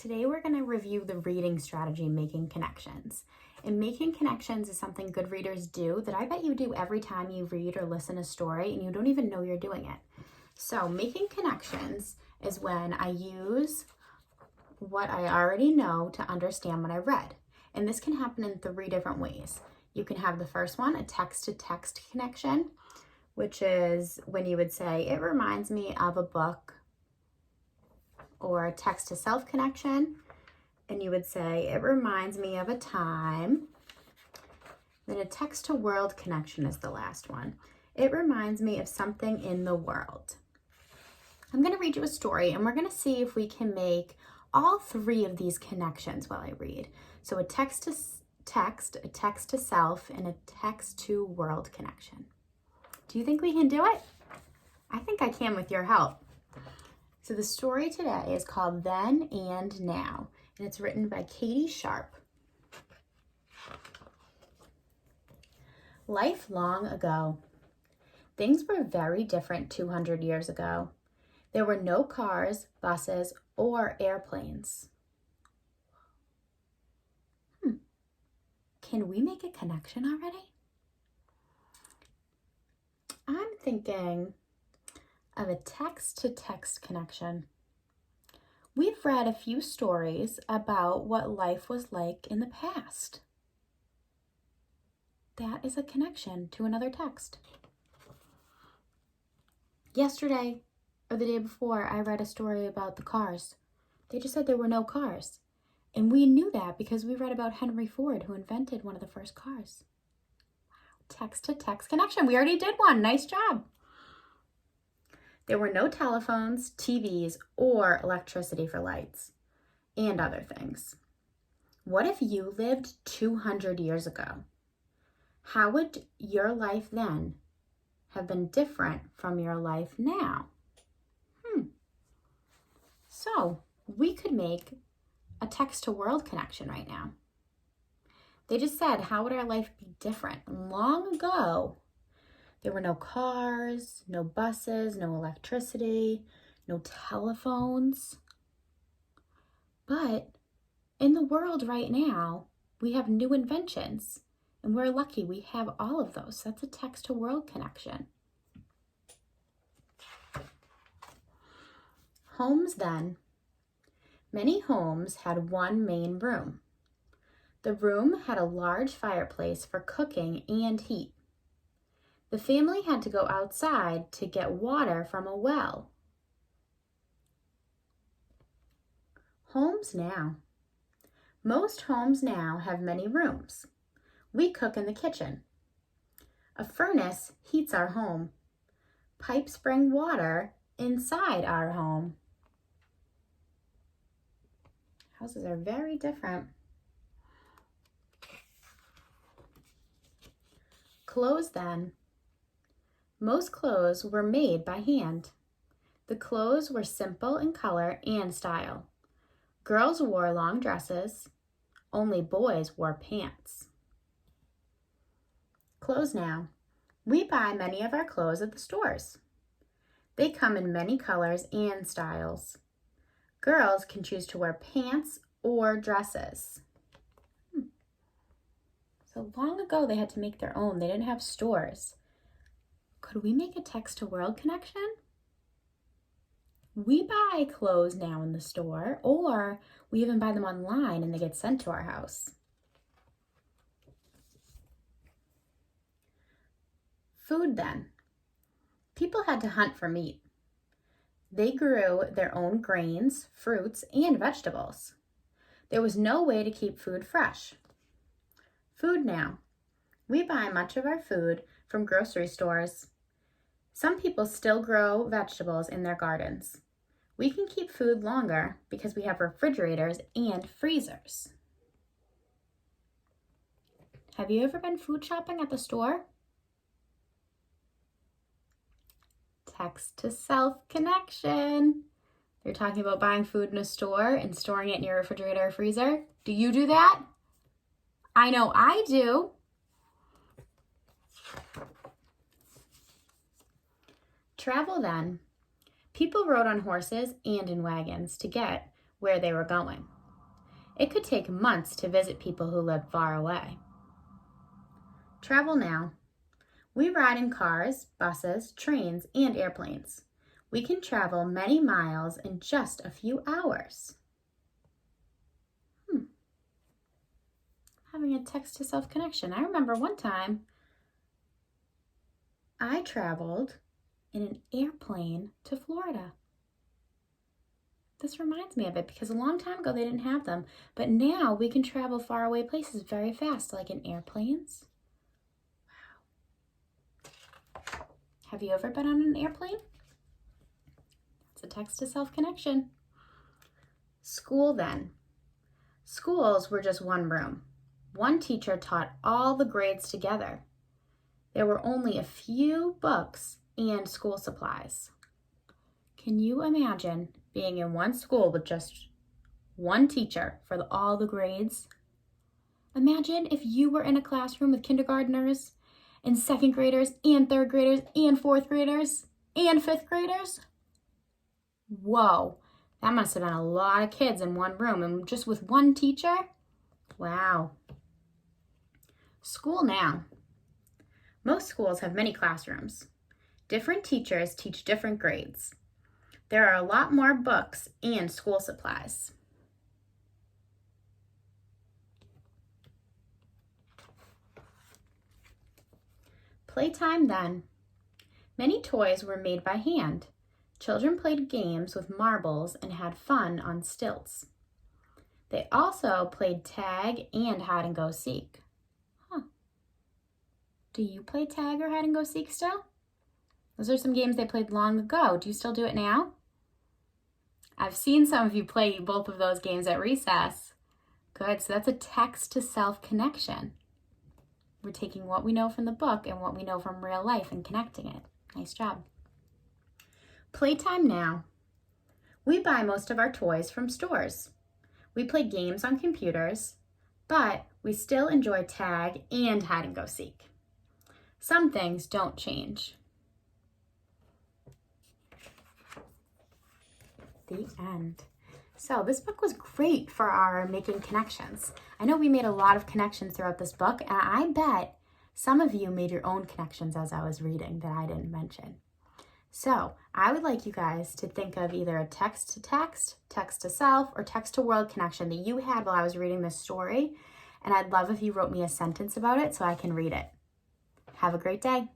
Today we're going to review the reading strategy, making connections. And making connections is something good readers do that I bet you do every time you read or listen a story and you don't even know you're doing it. So making connections is when I use what I already know to understand what I read. And this can happen in 3 different ways. You can have the first one, a text-to-text connection, which is when you would say, it reminds me of a book, or a text-to-self connection, and you would say, it reminds me of a time. Then a text-to-world connection is the last one. It reminds me of something in the world. I'm going to read you a story, and we're going to see if we can make all 3 of these connections while I read. So a text-to-text, a text-to-self, and a text-to-world connection. Do you think we can do it? I think I can with your help. So the story today is called Then and Now, and it's written by Katie Sharp. Life long ago. Things were very different 200 years ago. There were no cars, buses, or airplanes. Can we make a connection already? I'm thinking of a text-to-text connection. We've read a few stories about what life was like in the past. That is a connection to another text. Yesterday, or the day before, I read a story about the cars. They just said there were no cars. And we knew that because we read about Henry Ford, who invented one of the first cars. Wow, text-to-text connection. We already did one. Nice job. There were no telephones, TVs, or electricity for lights, and other things. What if you lived 200 years ago? How would your life then have been different from your life now? So we could make a text-to-world connection right now. They just said, how would our life be different? Long ago, there were no cars, no buses, no electricity, no telephones. But in the world right now, we have new inventions, and we're lucky we have all of those. That's a text-to-world connection. Homes then. Many homes had one main room. The room had a large fireplace for cooking and heat. The family had to go outside to get water from a well. Homes now. Most homes now have many rooms. We cook in the kitchen. A furnace heats our home. Pipes bring water inside our home. Houses are very different. Clothes then. Most clothes were made by hand. The clothes were simple in color and style. Girls wore long dresses. Only boys wore pants. Clothes now. We buy many of our clothes at the stores. They come in many colors and styles. Girls can choose to wear pants or dresses. So long ago, they had to make their own. They didn't have stores. Could we make a text-to-world connection? We buy clothes now in the store, or we even buy them online and they get sent to our house. Food then. People had to hunt for meat. They grew their own grains, fruits, and vegetables. There was no way to keep food fresh. Food now. We buy much of our food from grocery stores. Some people still grow vegetables in their gardens. We can keep food longer because we have refrigerators and freezers. Have you ever been food shopping at the store? Text-to-self connection. They're talking about buying food in a store and storing it in your refrigerator or freezer. Do you do that? I know I do. Travel then. People rode on horses and in wagons to get where they were going. It could take months to visit people who lived far away. Travel now. We ride in cars, buses, trains, and airplanes. We can travel many miles in just a few hours. Having a text-to-self connection. I remember one time I traveled in an airplane to Florida. This reminds me of it because a long time ago they didn't have them, but now we can travel far away places very fast, like in airplanes. Wow. Have you ever been on an airplane? It's a text-to-self connection. School then. Schools were just one room. One teacher taught all the grades together. There were only a few books and school supplies. Can you imagine being in one school with just one teacher for all the grades? Imagine if you were in a classroom with kindergartners and second graders and third graders and fourth graders and fifth graders. Whoa, that must have been a lot of kids in one room and just with one teacher. Wow. School now. Most schools have many classrooms. Different teachers teach different grades. There are a lot more books and school supplies. Playtime then. Many toys were made by hand. Children played games with marbles and had fun on stilts. They also played tag and hide and go seek. Do you play tag or hide and go seek still? Those are some games they played long ago. Do you still do it now? I've seen some of you play both of those games at recess. Good, so that's a text-to-self connection. We're taking what we know from the book and what we know from real life and connecting it. Nice job. Playtime now. We buy most of our toys from stores. We play games on computers, but we still enjoy tag and hide and go seek. Some things don't change. The end. So this book was great for our making connections. I know we made a lot of connections throughout this book, and I bet some of you made your own connections as I was reading that I didn't mention. So I would like you guys to think of either a text-to-text, text-to-self, or text-to-world connection that you had while I was reading this story, and I'd love if you wrote me a sentence about it so I can read it. Have a great day.